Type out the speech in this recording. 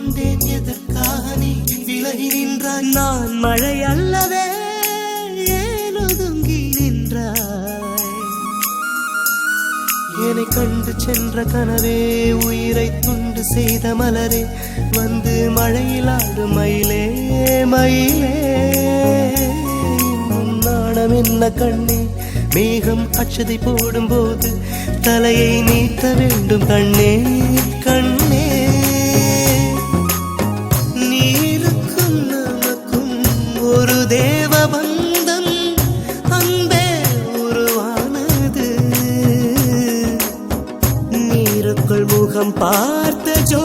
கொண்டேன் எதற்காக நீ விலகி நின்றாய் நான் மழை அல்லவே ஏன் ஒதுங்கி நின்றாய் என்னை கண்டு சென்ற கனவே உயிரை துண்டு செய்த மலரே வந்து மழையில் ஆடும் மயிலே மயிலே நாணம் என்ன கண்ணே மேகம் அச்சதை போடும் போது தலையை நீட்ட வேண்டும் கண்ணே கண்ணே நீருக்கும் நமக்கும் ஒரு தேவ பந்தம் அன்பே உருவானது நீருக்குள் முகம் பார்த்த ஜோ